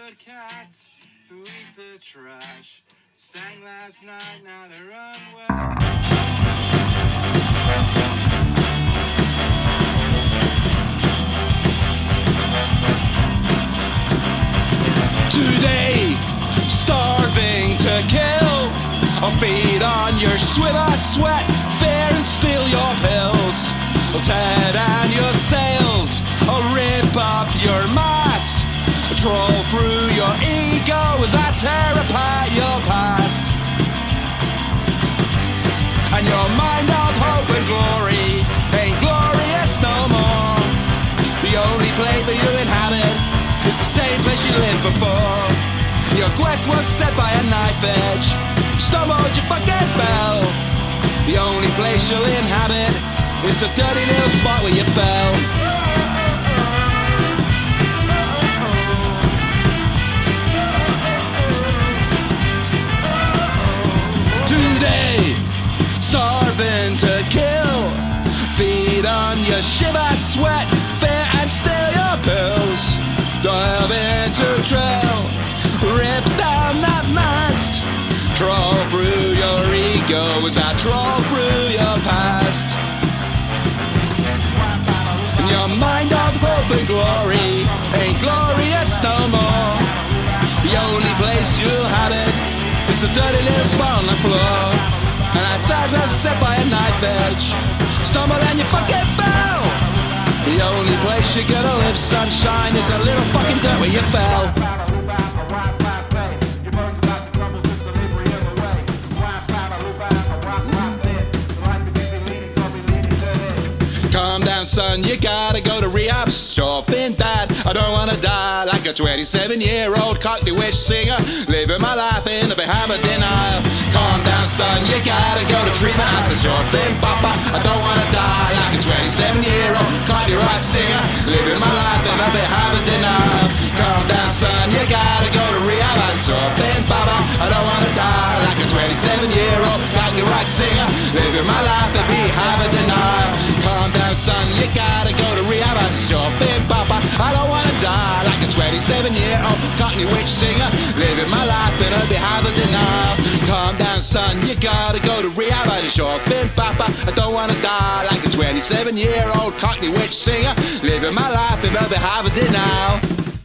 neighborhood cats who eat the trash sang last night, now they run well. Today, starving to kill, I'll feed on your swimmer sweat, fear and steal your pills. I'll tear down your sails, I'll rip up your mast, I'll troll through your ego as I tear apart your past. And your mind of hope and glory ain't glorious no more. The only place that you inhabit is the same place you lived before. Your quest was set by a knife edge, stumbled your fucking bell. The only place you'll inhabit is the dirty little spot where you fell. Today, starving to kill, feed on your shiver sweat, fear and steal your pills. Dive into trail, rip down that mast, troll through your ego as I troll through your past. And your mind of hope and glory ain't glorious no more. The only place you'll have it is a dirty little spot on the floor. And I thought I was set by a knife edge, stumbled and you fucking fell. The only place you're gonna live, sunshine, is a little fucking dirt where you fell. Calm down, son, you gotta go to rehab. Sure been bad, I don't wanna die like a 27-year-old cockney witch singer, living my life in the Beehive Deniers. Calm down, son, you gotta go to treatment. I said, sure thing, papa, I don't wanna die like a 27-year-old cockney rock singer, living my life in the Beehive Deniers. Calm down, son, you gotta go to rehab. I said, sure thing, papa, I don't wanna die like a 27-year-old cockney rock singer, living my life in the Beehive Deniers. Calm down, son, you gotta go to rehab. I sure think, papa, I don't wanna die like a 27-year-old cockney witch singer, living my life in a Beehive Deniers. Calm down, son, you gotta go to rehab. I sure think, papa, I don't wanna die like a 27-year-old cockney witch singer, living my life in a Beehive Deniers.